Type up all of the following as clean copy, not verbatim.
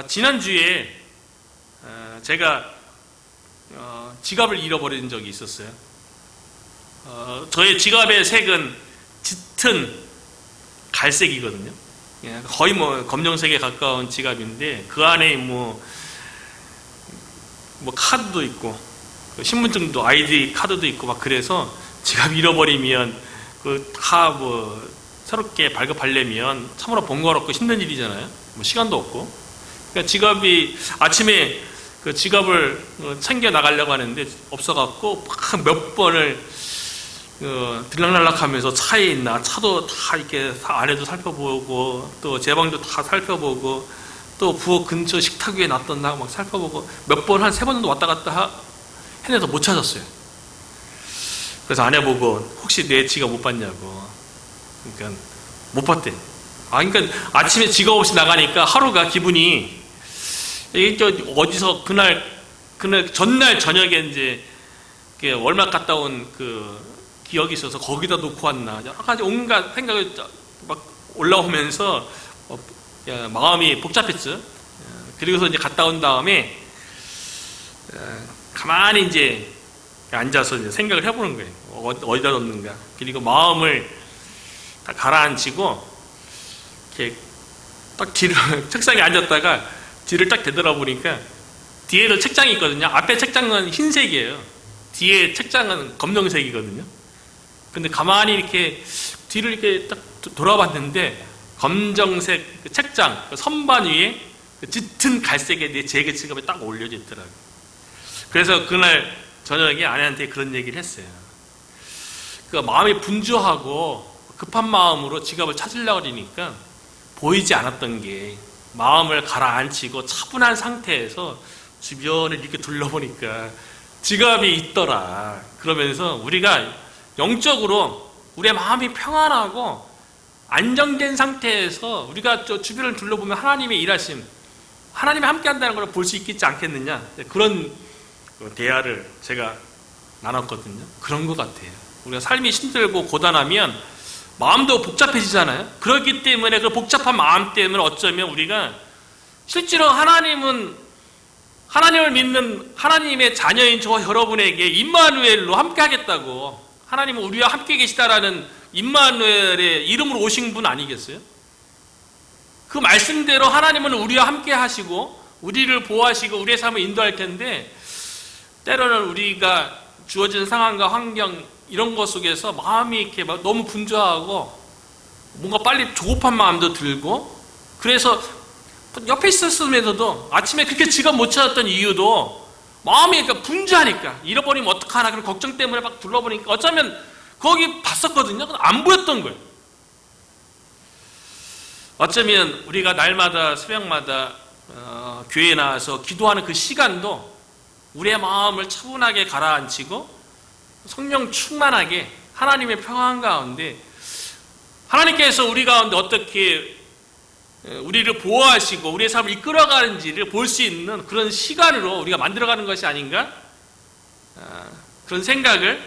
지난주에 제가 지갑을 잃어버린 적이 있었어요. 저의 지갑의 색은 짙은 갈색이거든요. 거의 검정색에 가까운 지갑인데 그 안에 뭐 카드도 있고 신분증도 아이디 카드도 있고 막 그래서 지갑 잃어버리면 다 새롭게 발급하려면 참으로 번거롭고 힘든 일이잖아요. 시간도 없고. 그러니까 지갑이 아침에 그 지갑을 챙겨 나가려고 하는데 없어갖고 몇 번을 들락날락하면서 차에 있나 차도 다 이렇게 안에도 살펴보고 또 제 방도 다 살펴보고 또 부엌 근처 식탁 위에 놨던가 막 살펴보고 몇 번 한 3번 정도 왔다 갔다 해내서 못 찾았어요. 그래서 아내 보고 혹시 내 지갑 못 봤냐고. 그러니까 못 봤대. 그러니까 아침에 지갑 없이 나가니까 하루가 기분이 이게 어디서 그날 전날 저녁에 이제 월막 갔다 온 기억이 있어서 거기다 놓고 왔나. 여러 가지 온갖 생각이 막 올라오면서 마음이 복잡했죠. 그리고서 이제 갔다 온 다음에 가만히 이제 앉아서 이제 생각을 해보는 거예요. 어디다 놓는가. 그리고 마음을 다 가라앉히고 이렇게 딱 뒤로 책상에 앉았다가 뒤를 딱 되돌아보니까 뒤에도 책장이 있거든요. 앞에 책장은 흰색이에요. 뒤에 책장은 검정색이거든요. 근데 가만히 이렇게 뒤를 이렇게 딱 돌아봤는데 검정색 책장 선반 위에 짙은 갈색의 제 지갑이 딱 올려져 있더라고요. 그래서 그날 저녁에 아내한테 그런 얘기를 했어요. 마음이 분주하고 급한 마음으로 지갑을 찾으려고 그러니까 보이지 않았던 게 마음을 가라앉히고 차분한 상태에서 주변을 이렇게 둘러보니까 지갑이 있더라. 그러면서 우리가 영적으로 우리의 마음이 평안하고 안정된 상태에서 우리가 주변을 둘러보면 하나님의 일하심, 하나님이 함께한다는 걸 볼 수 있겠지 않겠느냐. 그런 대화를 제가 나눴거든요. 그런 것 같아요. 우리가 삶이 힘들고 고단하면 마음도 복잡해지잖아요. 그렇기 때문에 그 복잡한 마음 때문에 어쩌면 우리가 실제로 하나님을 믿는 하나님의 자녀인 저와 여러분에게 임마누엘로 함께 하겠다고, 하나님은 우리와 함께 계시다라는 임마누엘의 이름으로 오신 분 아니겠어요? 그 말씀대로 하나님은 우리와 함께 하시고 우리를 보호하시고 우리의 삶을 인도할 텐데, 때로는 우리가 주어진 상황과 환경 이런 것 속에서 마음이 이렇게 너무 분주하고 뭔가 빨리 조급한 마음도 들고, 그래서 옆에 있었음에도 아침에 그렇게 지갑 못 찾았던 이유도 마음이 분주하니까, 잃어버리면 어떡하나 그런 걱정 때문에 막 둘러보니까 어쩌면 거기 봤었거든요. 안 보였던 거예요. 어쩌면 우리가 날마다 새벽마다 교회에 나와서 기도하는 그 시간도 우리의 마음을 차분하게 가라앉히고 성령 충만하게 하나님의 평안 가운데 하나님께서 우리 가운데 어떻게 우리를 보호하시고 우리의 삶을 이끌어가는지를 볼 수 있는 그런 시간으로 우리가 만들어가는 것이 아닌가, 그런 생각을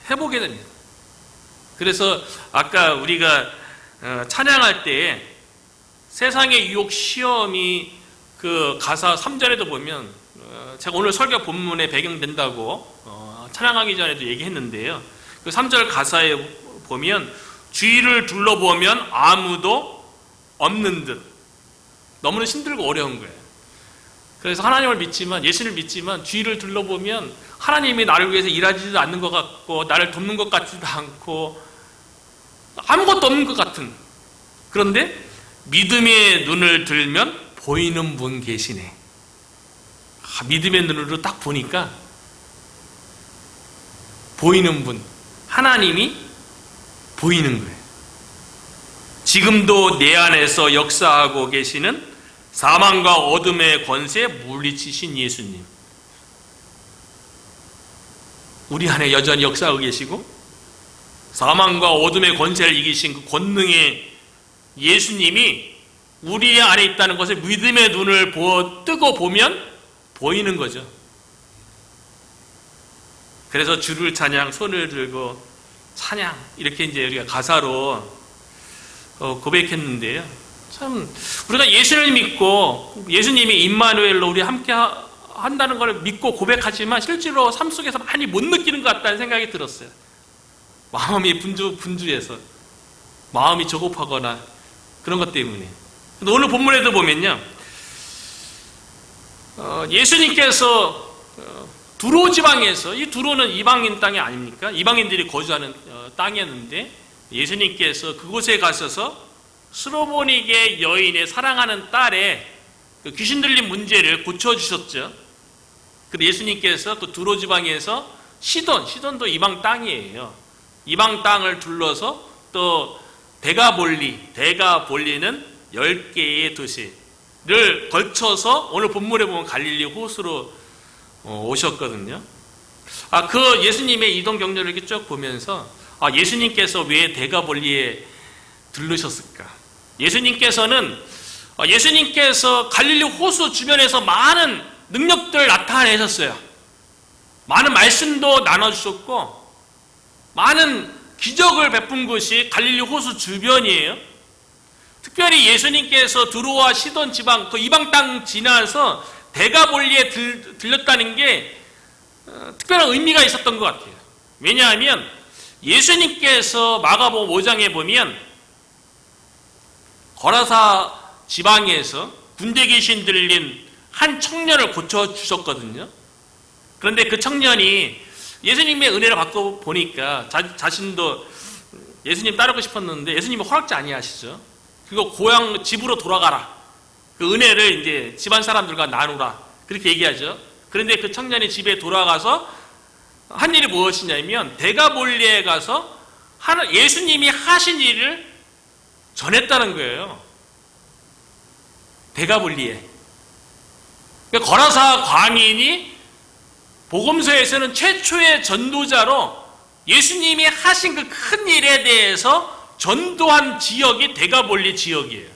해보게 됩니다. 그래서 아까 우리가 찬양할 때 세상의 유혹 시험이 그 가사 3절에도 보면, 제가 오늘 설교 본문에 배경된다고 찬양하기 전에도 얘기했는데요. 그 3절 가사에 보면 주위를 둘러보면 아무도 없는 듯, 너무나 힘들고 어려운 거예요. 그래서 하나님을 믿지만, 예수를 믿지만 주위를 둘러보면 하나님이 나를 위해서 일하지도 않는 것 같고 나를 돕는 것 같지도 않고 아무것도 없는 것 같은, 그런데 믿음의 눈을 들면 보이는 분 계시네. 믿음의 눈으로 딱 보니까 보이는 분, 하나님이 보이는 거예요. 지금도 내 안에서 역사하고 계시는 사망과 어둠의 권세에 물리치신 예수님, 우리 안에 여전히 역사하고 계시고 사망과 어둠의 권세를 이기신 그 권능의 예수님이 우리 안에 있다는 것을 믿음의 눈을 뜨고 보면 보이는 거죠. 그래서 주를 찬양, 손을 들고 찬양, 이렇게 이제 우리가 가사로 고백했는데요. 참 우리가 예수를 믿고 예수님이 임마누엘로 우리 함께 한다는 걸 믿고 고백하지만 실제로 삶 속에서 많이 못 느끼는 것 같다는 생각이 들었어요. 마음이 분주해서 마음이 조급하거나 그런 것 때문에. 오늘 본문에도 보면요, 예수님께서 두로 지방에서, 이 두로는 이방인 땅이 아닙니까? 이방인들이 거주하는 땅이었는데 예수님께서 그곳에 가셔서 스로보니게 여인의 사랑하는 딸의 그 귀신 들린 문제를 고쳐주셨죠. 그런데 예수님께서 그 두로 지방에서 시돈도 이방 땅이에요. 이방 땅을 둘러서 또 대가볼리는 10개의 도시를 걸쳐서 오늘 본문에 보면 갈릴리 호수로 오셨거든요. 그 예수님의 이동 경로를 이렇게 쭉 보면서 예수님께서 왜 대가볼리에 들르셨을까? 예수님께서 갈릴리 호수 주변에서 많은 능력들을 나타내셨어요. 많은 말씀도 나눠주셨고 많은 기적을 베푼 곳이 갈릴리 호수 주변이에요. 특별히 예수님께서 두로와 시돈 지방 그 이방 땅 지나서 대가볼리에 들렸다는 게 특별한 의미가 있었던 것 같아요. 왜냐하면 예수님께서 마가복음 5장에 보면 거라사 지방에서 군대 귀신 들린 한 청년을 고쳐주셨거든요. 그런데 그 청년이 예수님의 은혜를 받고 보니까 자신도 예수님 따르고 싶었는데 예수님이 허락지 아니하시죠. 그리고 고향 집으로 돌아가라. 그 은혜를 이제 집안 사람들과 나누라. 그렇게 얘기하죠. 그런데 그 청년이 집에 돌아가서 한 일이 무엇이냐면 대가볼리에 가서 예수님이 하신 일을 전했다는 거예요. 대가볼리에. 그러니까 거라사 광인이 복음서에서는 최초의 전도자로 예수님이 하신 그 큰 일에 대해서 전도한 지역이 대가볼리 지역이에요.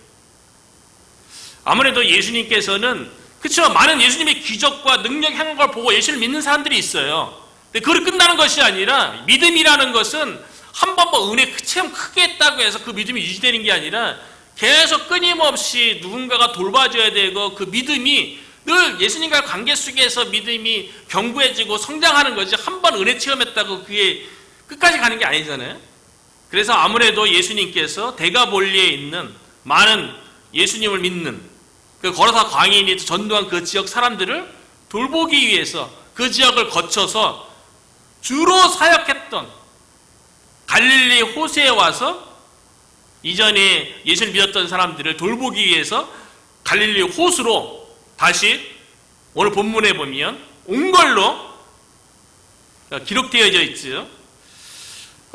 아무래도 예수님께서는 그렇죠. 많은 예수님의 기적과 능력 행한 걸 보고 예수를 믿는 사람들이 있어요. 근데 그걸 끝나는 것이 아니라 믿음이라는 것은 한 번 은혜 체험 크게 했다고 해서 그 믿음이 유지되는 게 아니라 계속 끊임없이 누군가가 돌봐줘야 되고 그 믿음이 늘 예수님과의 관계 속에서 믿음이 견고해지고 성장하는 거지 한 번 은혜 체험했다고 그게 끝까지 가는 게 아니잖아요. 그래서 아무래도 예수님께서 대가볼리에 있는 많은 예수님을 믿는 그 거라사 광인이 전도한 그 지역 사람들을 돌보기 위해서 그 지역을 거쳐서 주로 사역했던 갈릴리 호수에 와서 이전에 예수를 믿었던 사람들을 돌보기 위해서 갈릴리 호수로 다시 오늘 본문에 보면 온 걸로 기록되어져 있죠.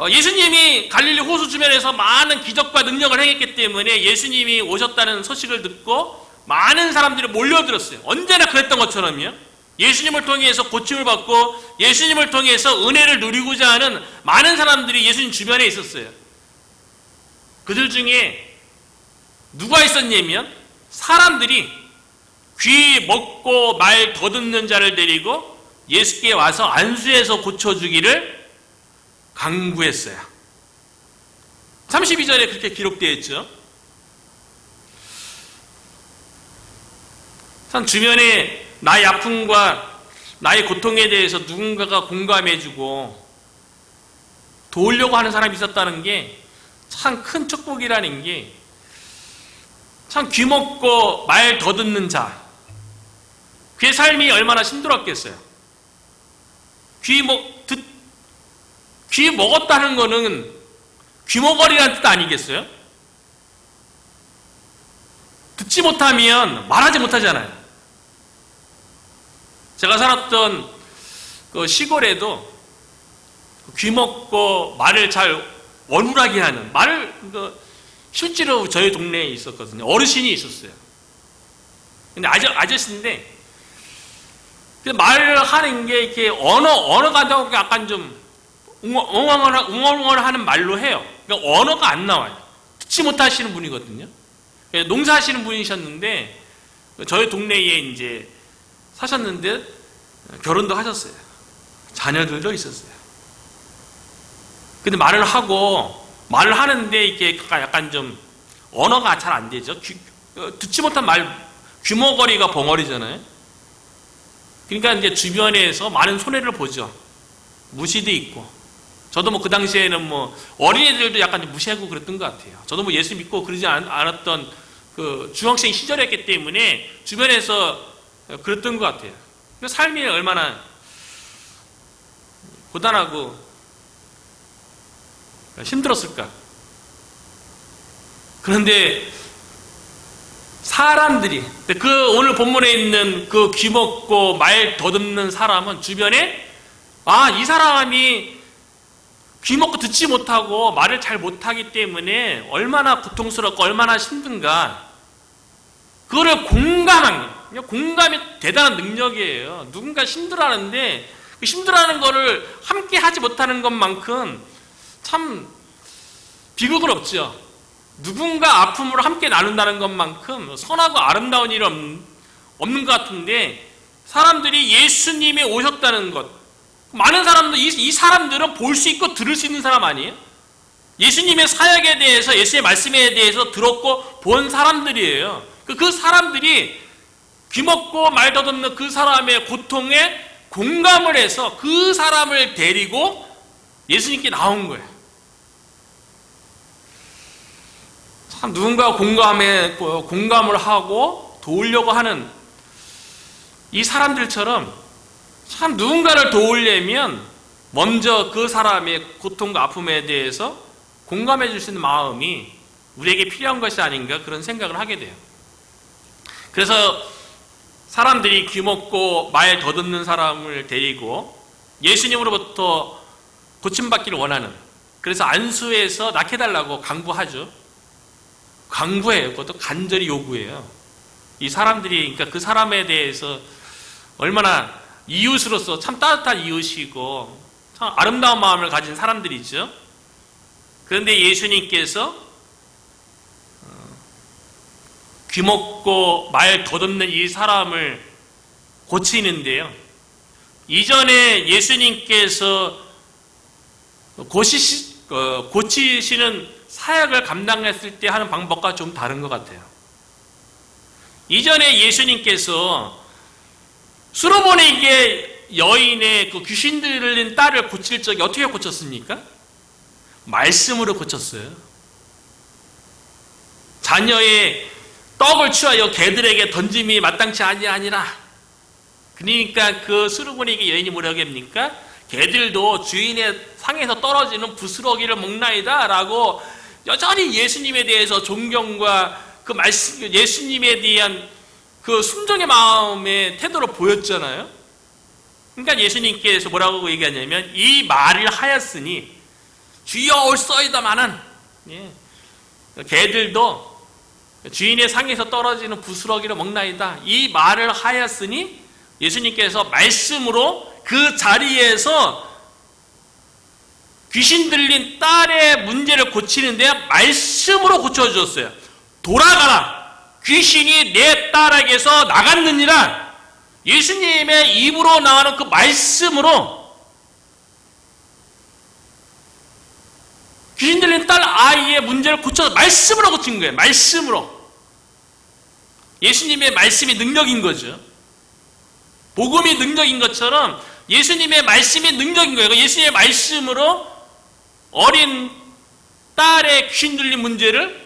예수님이 갈릴리 호수 주변에서 많은 기적과 능력을 행했기 때문에 예수님이 오셨다는 소식을 듣고 많은 사람들이 몰려들었어요. 언제나 그랬던 것처럼요. 예수님을 통해서 고침을 받고 예수님을 통해서 은혜를 누리고자 하는 많은 사람들이 예수님 주변에 있었어요. 그들 중에 누가 있었냐면 사람들이 귀 먹고 말 더듬는 자를 데리고 예수께 와서 안수해서 고쳐주기를 강구했어요. 32절에 그렇게 기록되어 있죠. 참 주변에 나의 아픔과 나의 고통에 대해서 누군가가 공감해주고 도우려고 하는 사람이 있었다는 게 참 큰 축복이라는 게 참 귀먹고 말 더듬는 자 그의 삶이 얼마나 힘들었겠어요. 귀 먹었다는 거는 귀머거리라는 뜻 아니겠어요? 듣지 못하면 말하지 못하잖아요. 제가 살았던 그 시골에도 귀 먹고 말을 잘 원울하게 하는 실제로 저희 동네에 있었거든요. 어르신이 있었어요. 근데 아저씨인데 말을 하는 게 이렇게 언어가 약간 좀 웅얼웅얼하는 말로 해요. 그러니까 언어가 안 나와요. 듣지 못하시는 분이거든요. 농사하시는 분이셨는데 저희 동네에 이제 사셨는데 결혼도 하셨어요. 자녀들도 있었어요. 근데 말을 하는데 이게 약간 좀 언어가 잘 안 되죠. 듣지 못한 말, 귀머거리가 벙어리잖아요. 그러니까 이제 주변에서 많은 손해를 보죠. 무시도 있고. 저도 뭐 그 당시에는 뭐 어린애들도 약간 무시하고 그랬던 것 같아요. 저도 뭐 예수 믿고 그러지 않았던 그 중학생 시절이었기 때문에 주변에서 그랬던 것 같아요. 삶이 얼마나 고단하고 힘들었을까. 그런데 사람들이, 그 오늘 본문에 있는 그 귀먹고 말 더듬는 사람은 주변에 이 사람이 귀먹고 듣지 못하고 말을 잘 못하기 때문에 얼마나 고통스럽고 얼마나 힘든가, 그거를 공감한 거예요. 공감이 대단한 능력이에요. 누군가 힘들어하는데 그 힘들어하는 거를 함께 하지 못하는 것만큼 참 비극은 없죠. 누군가 아픔을 함께 나눈다는 것만큼 선하고 아름다운 일이 없는 것 같은데, 사람들이 예수님이 오셨다는 것, 많은 사람들, 이 사람들은 볼 수 있고 들을 수 있는 사람 아니에요? 예수님의 사역에 대해서, 예수의 말씀에 대해서 들었고 본 사람들이에요. 그 사람들이 귀먹고 말 더듬는 그 사람의 고통에 공감을 해서 그 사람을 데리고 예수님께 나온 거예요. 참 누군가 공감을 하고 도우려고 하는 이 사람들처럼, 참 누군가를 도우려면 먼저 그 사람의 고통과 아픔에 대해서 공감해 줄 수 있는 마음이 우리에게 필요한 것이 아닌가, 그런 생각을 하게 돼요. 그래서 사람들이 귀먹고 말 더듬는 사람을 데리고 예수님으로부터 고침받기를 원하는, 그래서 안수해서 낫게달라고 강구하죠. 강구해요. 그것도 간절히 요구해요. 이 사람들이, 그러니까 그 사람에 대해서 얼마나 이웃으로서 참 따뜻한 이웃이고 참 아름다운 마음을 가진 사람들이죠. 그런데 예수님께서 귀먹고 말 더듬는 이 사람을 고치는데요. 이전에 예수님께서 고치시는 사역을 감당했을 때 하는 방법과 좀 다른 것 같아요. 이전에 예수님께서 수로보니게 여인의 그 귀신 들린 딸을 고칠 적에 어떻게 고쳤습니까? 말씀으로 고쳤어요. 자녀의 떡을 취하여 개들에게 던짐이 마땅치 아니라, 그러니까 그 수로보니게 여인이 뭐라고 합니까? 개들도 주인의 상에서 떨어지는 부스러기를 먹나이다 라고 여전히 예수님에 대해서 존경과 그 말씀, 예수님에 대한 그 순종의 마음의 태도를 보였잖아요. 그러니까 예수님께서 뭐라고 얘기하냐면, 이 말을 하였으니 주여 올소이다마는, 개들도 주인의 상에서 떨어지는 부스러기를 먹나이다, 이 말을 하였으니 예수님께서 말씀으로 그 자리에서 귀신 들린 딸의 문제를 고치는데 말씀으로 고쳐주셨어요. 돌아가라, 귀신이 내 딸에게서 나갔느니라. 예수님의 입으로 나오는 그 말씀으로 귀신 들린 딸 아이의 문제를 고쳐서 말씀으로 고친 거예요. 말씀으로. 예수님의 말씀이 능력인 거죠. 복음이 능력인 것처럼 예수님의 말씀이 능력인 거예요. 예수님의 말씀으로 어린 딸의 귀신 들린 문제를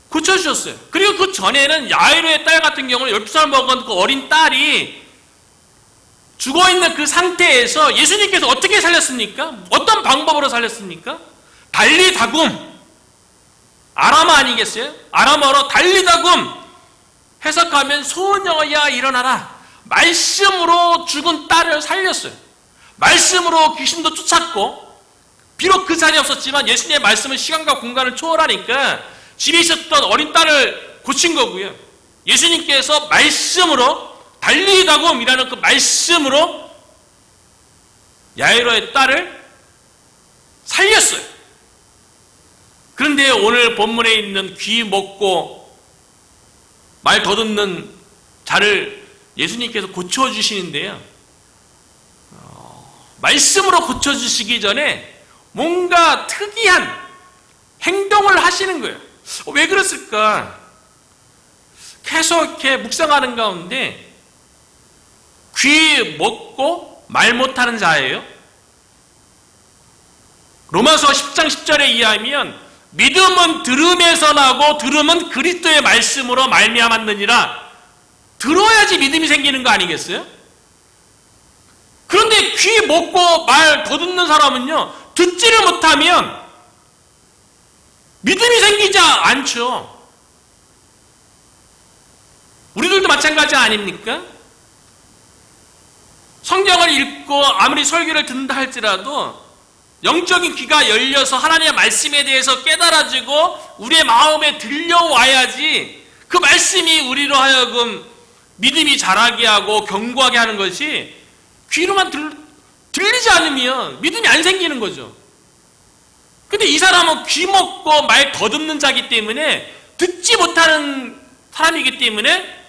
고쳐주셨어요. 그리고 그 전에는 야이로의 딸 같은 경우는 12살 먹은 그 어린 딸이 죽어있는 그 상태에서 예수님께서 어떻게 살렸습니까? 어떤 방법으로 살렸습니까? 달리다굼, 아람어 아니겠어요? 아람어로 달리다굼 해석하면 소녀야 일어나라. 말씀으로 죽은 딸을 살렸어요. 말씀으로 귀신도 쫓았고, 비록 그 자리에 없었지만 예수님의 말씀은 시간과 공간을 초월하니까 집에 있었던 어린 딸을 고친 거고요. 예수님께서 말씀으로, 달리다굼이라는 그 말씀으로 야이로의 딸을 살렸어요. 그런데 오늘 본문에 있는 귀 먹고 말 더듬는 자를 예수님께서 고쳐주시는데요. 말씀으로 고쳐주시기 전에 뭔가 특이한 행동을 하시는 거예요. 왜 그랬을까? 계속 이렇게 묵상하는 가운데 귀 먹고 말 못하는 자예요. 로마서 10장 10절에 의하면 믿음은 들음에서 나고 들음은 그리스도의 말씀으로 말미암았느니라. 들어야지 믿음이 생기는 거 아니겠어요? 그런데 귀 먹고 말 더듬는 사람은요, 듣지를 못하면 믿음이 생기지 않죠. 우리들도 마찬가지 아닙니까? 성경을 읽고 아무리 설교를 듣는다 할지라도 영적인 귀가 열려서 하나님의 말씀에 대해서 깨달아지고 우리의 마음에 들려와야지 그 말씀이 우리로 하여금 믿음이 자라게 하고 견고하게 하는 것이 귀로만 들리지 않으면 믿음이 안 생기는 거죠. 근데 이 사람은 귀 먹고 말 더듬는 자기 때문에 듣지 못하는 사람이기 때문에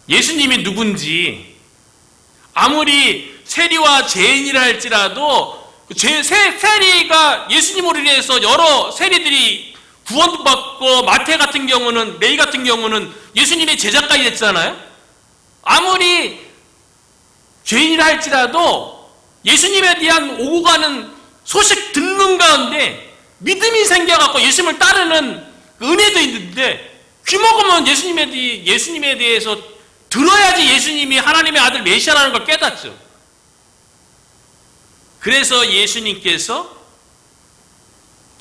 예수님이 누군지 아무리 세리와 죄인이라 할지라도 세리가 예수님으로 인해서 여러 세리들이 구원도 받고 마태 같은 경우는 레위 같은 경우는 예수님의 제자까지 됐잖아요. 아무리 죄인이라 할지라도 예수님에 대한 오고 가는 소식 듣는 가운데 믿음이 생겨갖고 예수님을 따르는 은혜도 있는데 귀 먹으면 예수님에 대해서 들어야지 예수님이 하나님의 아들 메시아라는 걸 깨닫죠. 그래서 예수님께서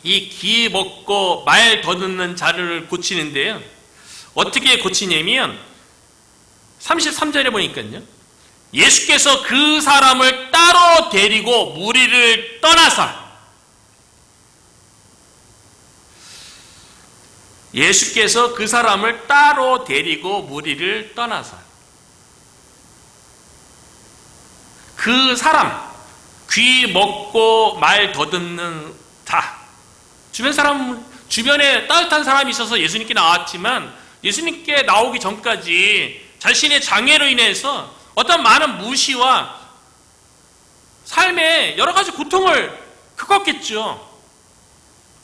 이 귀 먹고 말 더듬는 자를 고치는데요. 어떻게 고치냐면 33절에 보니까요. 예수께서 그 사람을 따로 데리고 무리를 떠나사 예수께서 그 사람을 따로 데리고 무리를 떠나사 그 사람 귀 먹고 말 더듬는 자 주변에 따뜻한 사람이 있어서 예수님께 나왔지만 예수님께 나오기 전까지 자신의 장애로 인해서 어떤 많은 무시와 삶에 여러 가지 고통을 겪었겠죠.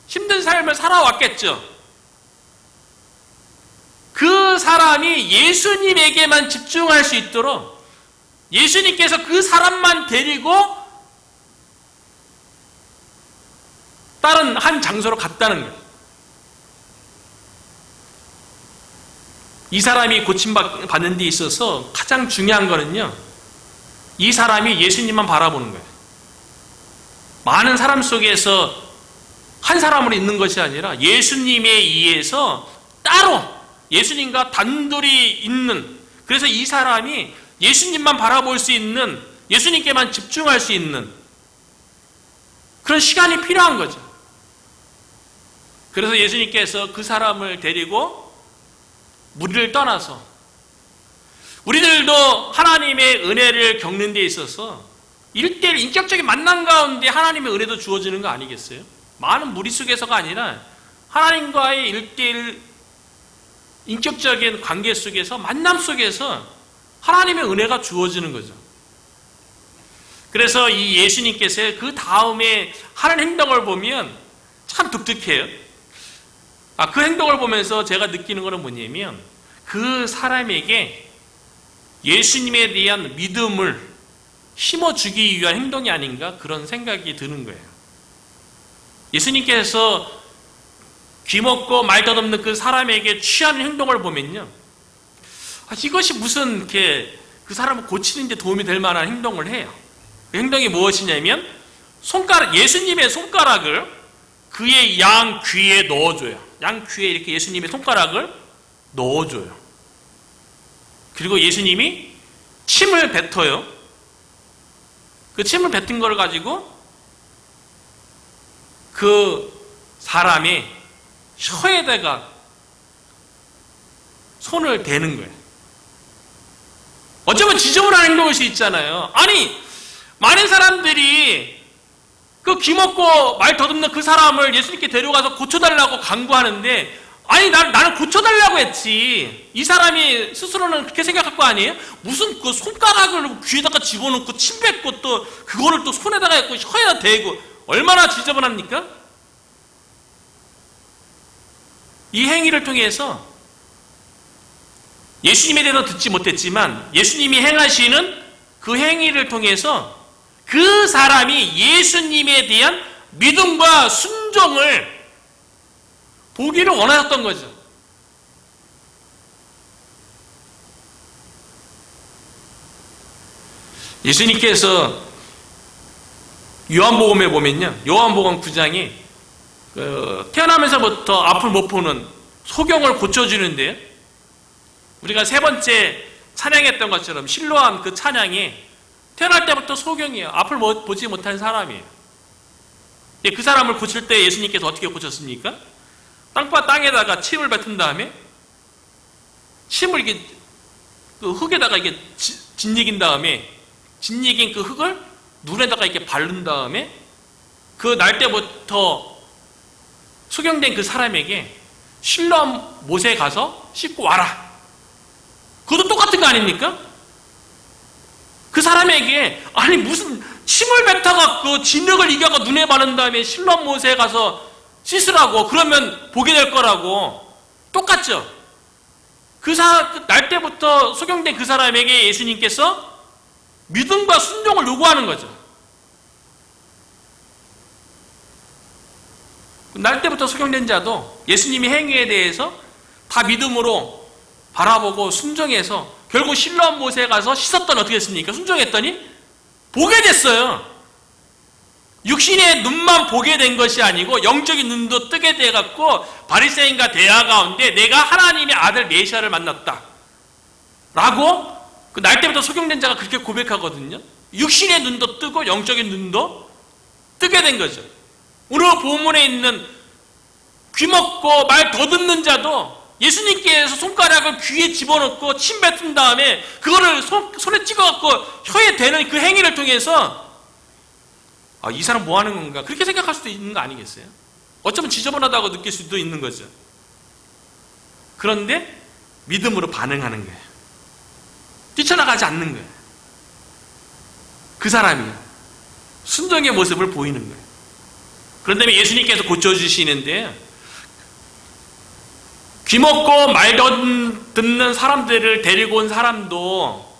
힘든 삶을 살아왔겠죠. 그 사람이 예수님에게만 집중할 수 있도록 예수님께서 그 사람만 데리고 다른 한 장소로 갔다는 거예요. 이 사람이 고침받는 데 있어서 가장 중요한 거는요, 이 사람이 예수님만 바라보는 거예요. 많은 사람 속에서 한 사람으로 있는 것이 아니라 예수님에 의해서 따로 예수님과 단둘이 있는, 그래서 이 사람이 예수님만 바라볼 수 있는, 예수님께만 집중할 수 있는 그런 시간이 필요한 거죠. 그래서 예수님께서 그 사람을 데리고 무리를 떠나서 우리들도 하나님의 은혜를 겪는 데 있어서 1대1 인격적인 만남 가운데 하나님의 은혜도 주어지는 거 아니겠어요? 많은 무리 속에서가 아니라 하나님과의 1대1 인격적인 관계 속에서 만남 속에서 하나님의 은혜가 주어지는 거죠. 그래서 이 예수님께서 그 다음에 하는 행동을 보면 참 독특해요. 그 행동을 보면서 제가 느끼는 것은 뭐냐면 그 사람에게 예수님에 대한 믿음을 심어주기 위한 행동이 아닌가 그런 생각이 드는 거예요. 예수님께서 귀 먹고 말 더듬는 그 사람에게 취하는 행동을 보면요, 이것이 무슨 이렇게 그 사람을 고치는 데 도움이 될 만한 행동을 해요. 그 행동이 무엇이냐면 예수님의 손가락을 그의 양 귀에 넣어줘요. 양 귀에 이렇게 예수님의 손가락을 넣어줘요. 그리고 예수님이 침을 뱉어요. 그 침을 뱉은 걸 가지고 그 사람의 혀에다가 손을 대는 거예요. 어쩌면 지저분한 행동일 수 있잖아요. 아니, 많은 사람들이 그 귀 먹고 말 더듬는 그 사람을 예수님께 데려가서 고쳐달라고 강구하는데, 아니, 나는 고쳐달라고 했지. 이 사람이 스스로는 그렇게 생각할 거 아니에요? 무슨 그 손가락을 귀에다가 집어넣고 침 뱉고 또 그거를 또 손에다가 했고 혀에다 대고 얼마나 지저분합니까? 이 행위를 통해서 예수님에 대해서 듣지 못했지만 예수님이 행하시는 그 행위를 통해서 그 사람이 예수님에 대한 믿음과 순종을 보기를 원하셨던 거죠. 예수님께서 요한복음에 보면요, 요한복음 9장에 태어나면서부터 앞을 못 보는 소경을 고쳐주는데요, 우리가 세 번째 찬양했던 것처럼 실로암 그 찬양이 태어날 때부터 소경이에요. 앞을 보지 못한 사람이에요. 그 사람을 고칠 때 예수님께서 어떻게 고쳤습니까? 땅에다가 침을 뱉은 다음에 침을 이게 그 흙에다가 이게 짓이긴 다음에 짓이긴 그 흙을 눈에다가 이렇게 바른 다음에 그 날 때부터 소경된 그 사람에게 실로암 못에 가서 씻고 와라. 그것도 똑같은 거 아닙니까? 그 사람에게 아니 무슨 침을 뱉어갖고 진흙을 이겨가 눈에 바른 다음에 실로암 못에 가서 씻으라고 그러면 보게 될 거라고 똑같죠? 날 때부터 소경된 그 사람에게 예수님께서 믿음과 순종을 요구하는 거죠. 날 때부터 소경된 자도 예수님의 행위에 대해서 다 믿음으로 바라보고 순종해서 결국 실로암 못에 가서 씻었더니 어떻게 했습니까? 순종했더니 보게 됐어요. 육신의 눈만 보게 된 것이 아니고 영적인 눈도 뜨게 돼갖고 바리새인과 대화 가운데 내가 하나님의 아들 메시아를 만났다 라고 그 날 때부터 소경된 자가 그렇게 고백하거든요. 육신의 눈도 뜨고 영적인 눈도 뜨게 된 거죠. 오늘 본문에 있는 귀 먹고 말 더듬는 자도 예수님께서 손가락을 귀에 집어넣고 침 뱉은 다음에 그거를 손에 찍어갖고 혀에 대는 그 행위를 통해서 이 사람 뭐 하는 건가 그렇게 생각할 수도 있는 거 아니겠어요? 어쩌면 지저분하다고 느낄 수도 있는 거죠. 그런데 믿음으로 반응하는 거예요. 뛰쳐나가지 않는 거예요. 그 사람이 순종의 모습을 보이는 거예요. 그런데 예수님께서 고쳐주시는데 귀 먹고 말 듣는 사람들을 데리고 온 사람도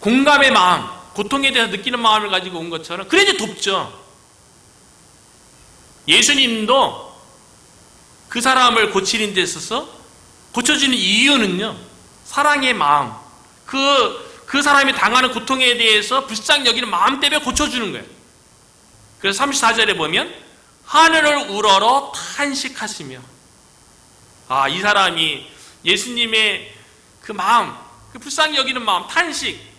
공감의 마음, 고통에 대해서 느끼는 마음을 가지고 온 것처럼 그래야지 돕죠. 예수님도 그 사람을 고치는 데 있어서 고쳐주는 이유는요, 사랑의 마음, 그 사람이 당하는 고통에 대해서 불쌍히 여기는 마음 때문에 고쳐주는 거예요. 그래서 34절에 보면 하늘을 우러러 탄식하시며, 이 사람이 예수님의 그 마음, 그 불쌍히 여기는 마음, 탄식,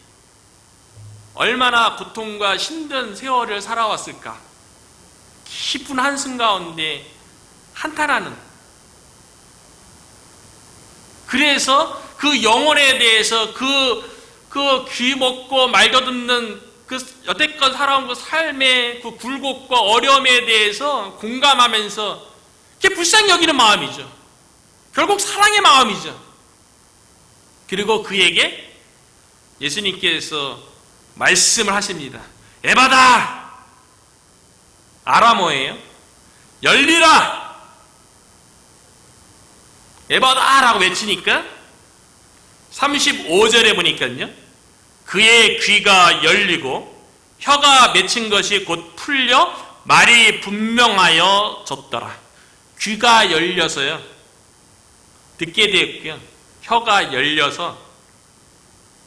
얼마나 고통과 힘든 세월을 살아왔을까. 깊은 한숨 가운데 한탄하는, 그래서 그 영혼에 대해서 그 귀 먹고 말 더듬는 그 여태껏 살아온 그 삶의 그 굴곡과 어려움에 대해서 공감하면서 그게 불쌍히 여기는 마음이죠. 결국 사랑의 마음이죠. 그리고 그에게 예수님께서 말씀을 하십니다. 에바다! 아람어예요. 열리라! 에바다! 라고 외치니까 35절에 보니까요, 그의 귀가 열리고 혀가 맺힌 것이 곧 풀려 말이 분명하여 졌더라. 귀가 열려서요, 듣게 되었고요, 혀가 열려서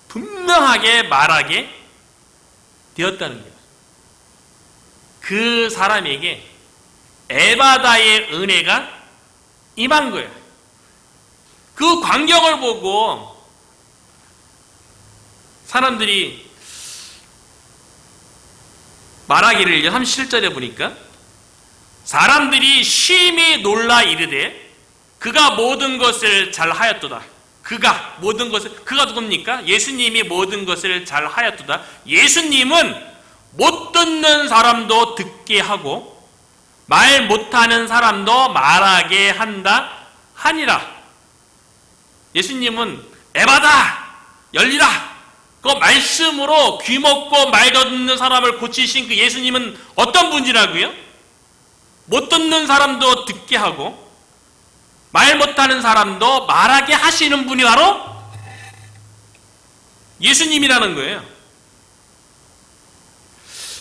분명하게 말하게 되었다는 거예요. 그 사람에게 에바다의 은혜가 임한 거예요. 그 광경을 보고 사람들이 말하기를 37절에 보니까 사람들이 심히 놀라 이르되 그가 모든 것을 잘 하였도다. 그가 모든 것을, 그가 누굽니까? 예수님이 모든 것을 잘 하였도다. 예수님은 못 듣는 사람도 듣게 하고 말 못하는 사람도 말하게 한다 하니라. 예수님은 에바다! 열리라! 그 말씀으로 귀 먹고 말 듣는 사람을 고치신 그 예수님은 어떤 분이라고요? 못 듣는 사람도 듣게 하고 말 못하는 사람도 말하게 하시는 분이 바로 예수님이라는 거예요.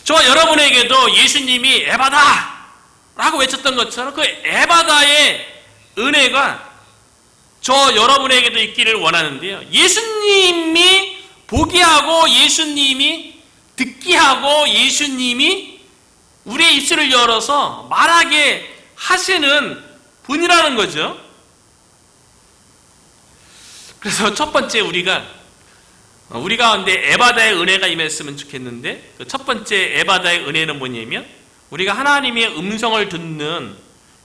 저와 여러분에게도 예수님이 에바다! 라고 외쳤던 것처럼 그 에바다의 은혜가 저 여러분에게도 있기를 원하는데요. 예수님이 보게 하고 예수님이 듣게 하고 예수님이 우리의 입술을 열어서 말하게 하시는 분이라는 거죠. 그래서 첫 번째 우리 가운데 에바다의 은혜가 임했으면 좋겠는데 그 첫 번째 에바다의 은혜는 뭐냐면 우리가 하나님의 음성을 듣는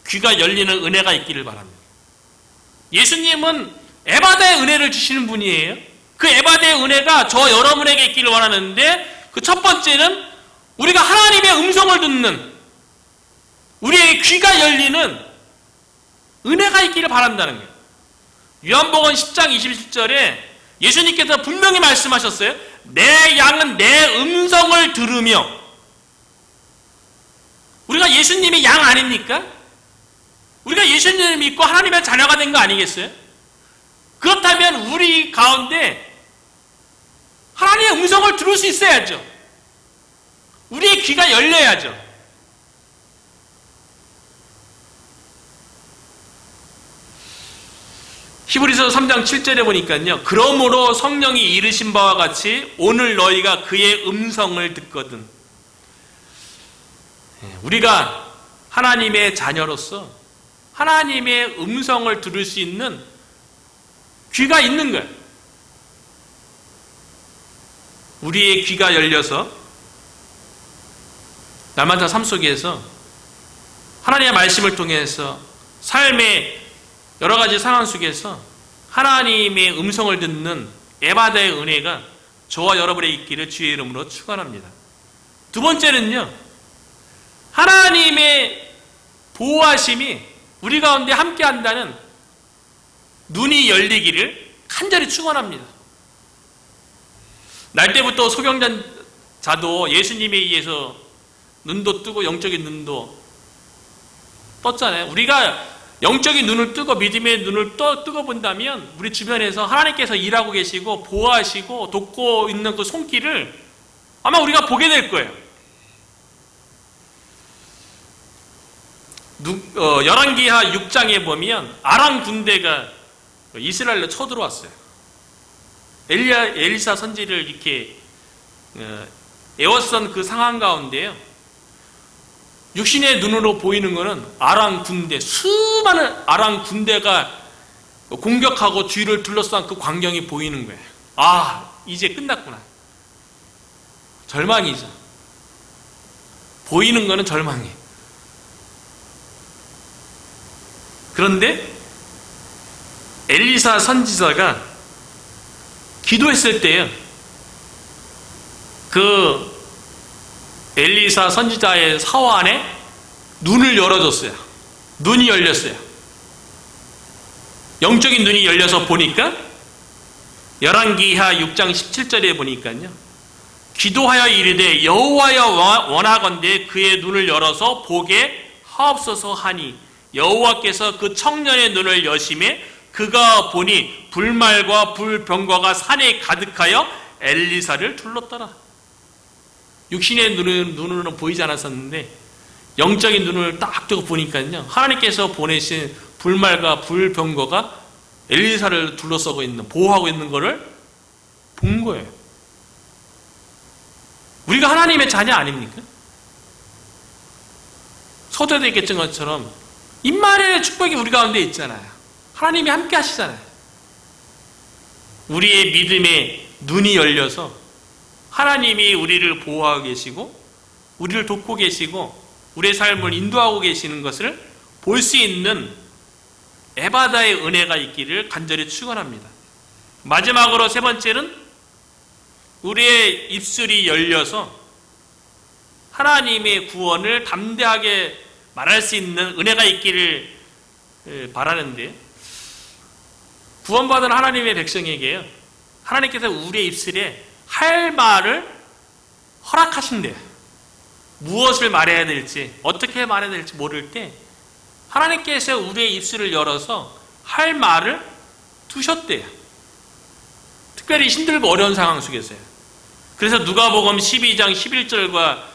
귀가 열리는 은혜가 있기를 바랍니다. 예수님은 에바다의 은혜를 주시는 분이에요. 그 에바다의 은혜가 저 여러분에게 있기를 원하는데 그 첫 번째는 우리가 하나님의 음성을 듣는 우리의 귀가 열리는 은혜가 있기를 바란다는 거예요. 요한복음 10장 27절에 예수님께서 분명히 말씀하셨어요. 내 양은 내 음성을 들으며. 우리가 예수님의 양 아닙니까? 우리가 예수님을 믿고 하나님의 자녀가 된 거 아니겠어요? 그렇다면 우리 가운데 하나님의 음성을 들을 수 있어야죠. 우리의 귀가 열려야죠. 히브리서 3장 7절에 보니까요. 그러므로 성령이 이르신 바와 같이 오늘 너희가 그의 음성을 듣거든. 우리가 하나님의 자녀로서 하나님의 음성을 들을 수 있는 귀가 있는 거예요. 우리의 귀가 열려서 날마다 삶 속에서 하나님의 말씀을 통해서 삶의 여러 가지 상황 속에서 하나님의 음성을 듣는 에바다의 은혜가 저와 여러분의 있기를 주의 이름으로 축원합니다. 두 번째는요. 하나님의 보호하심이 우리 가운데 함께한다는 눈이 열리기를 간절히 축원합니다. 날 때부터 소경자도 예수님에 의해서 눈도 뜨고 영적인 눈도 떴잖아요. 우리가 영적인 눈을 뜨고 믿음의 눈을 뜨고 본다면 우리 주변에서 하나님께서 일하고 계시고 보호하시고 돕고 있는 그 손길을 아마 우리가 보게 될 거예요. 열왕기하 6장에 보면 아람 군대가 이스라엘로 쳐들어왔어요. 엘리사 선지를 이렇게 애웠던 그 상황 가운데요. 육신의 눈으로 보이는 것은 아람 군대, 수많은 아람 군대가 공격하고 뒤를 둘러싼 그 광경이 보이는 거예요. 아, 이제 끝났구나. 절망이죠. 보이는 것은 절망이에요. 그런데 엘리사 선지자가 기도했을 때요. 그 엘리사 선지자의 사화 안에 눈을 열어줬어요. 눈이 열렸어요. 영적인 눈이 열려서 보니까 열왕기하 6장 17절에 보니까요. 기도하여 이르되 여호와여 원하건대 그의 눈을 열어서 보게 하옵소서 하니 여호와께서 그 청년의 눈을 여심해 그가 보니 불말과 불병과가 산에 가득하여 엘리사를 둘렀더라. 육신의 눈으로는 보이지 않았었는데 영적인 눈을 딱 뜨고 보니까요. 하나님께서 보내신 불말과 불병거가 엘리사를 둘러싸고 있는, 보호하고 있는 것을 본 거예요. 우리가 하나님의 자녀 아닙니까? 서두에도 있겠던 것처럼 임마누엘의 축복이 우리 가운데 있잖아요. 하나님이 함께 하시잖아요. 우리의 믿음의 눈이 열려서 하나님이 우리를 보호하고 계시고 우리를 돕고 계시고 우리의 삶을 인도하고 계시는 것을 볼 수 있는 에바다의 은혜가 있기를 간절히 축원합니다. 마지막으로 세 번째는 우리의 입술이 열려서 하나님의 구원을 담대하게 말할 수 있는 은혜가 있기를 바라는데, 구원받은 하나님의 백성에게요, 하나님께서 우리의 입술에 할 말을 허락하신대요. 무엇을 말해야 될지, 어떻게 말해야 될지 모를 때 하나님께서 우리의 입술을 열어서 할 말을 두셨대요. 특별히 힘들고 어려운 상황 속에서요. 그래서 누가복음 12장 11절과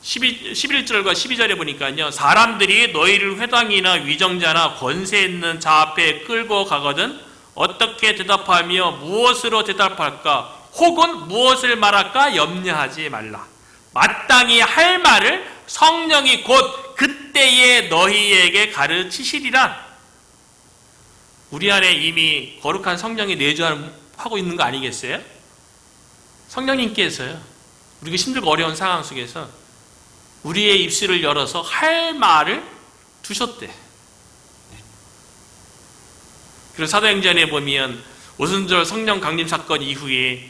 12절에 보니까요, 사람들이 너희를 회당이나 위정자나 권세 있는 자 앞에 끌고 가거든 어떻게 대답하며 무엇으로 대답할까 혹은 무엇을 말할까 염려하지 말라. 마땅히 할 말을 성령이 곧 그때에 너희에게 가르치시리라. 우리 안에 이미 거룩한 성령이 내주하고 있는 거 아니겠어요? 성령님께서요, 우리가 힘들고 어려운 상황 속에서 우리의 입술을 열어서 할 말을 두셨대. 그리고 사도행전에 보면 오순절 성령 강림 사건 이후에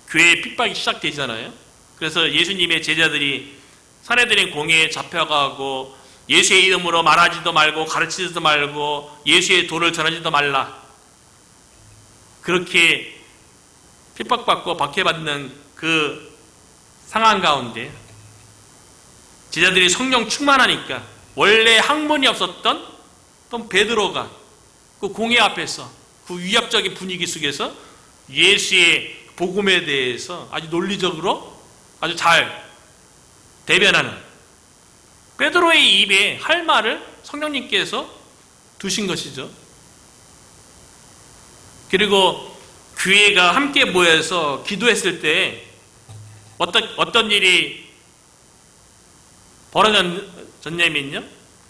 교회 핍박이 시작되잖아요. 그래서 예수님의 제자들이 사내들인 공회에 잡혀가고 예수의 이름으로 말하지도 말고 가르치지도 말고 예수의 도를 전하지도 말라. 그렇게 핍박받고 박해받는 그 상황 가운데 제자들이 성령 충만하니까 원래 학문이 없었던 또 베드로가 그 공회 앞에서 그 위압적인 분위기 속에서 예수의 복음에 대해서 아주 논리적으로 아주 잘 대변하는 베드로의 입에 할 말을 성령님께서 두신 것이죠. 그리고 교회가 함께 모여서 기도했을 때 어떤 일이 벌어졌냐면요,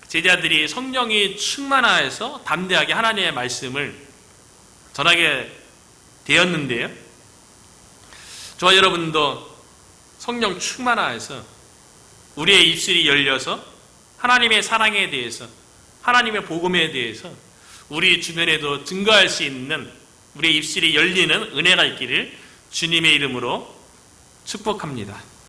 제자들이 성령이 충만하여서 담대하게 하나님의 말씀을 전하게 되었는데요, 저와 여러분도 성령 충만하여서 우리의 입술이 열려서 하나님의 사랑에 대해서 하나님의 복음에 대해서 우리 주변에도 증거할 수 있는 우리의 입술이 열리는 은혜가 있기를 주님의 이름으로 축복합니다.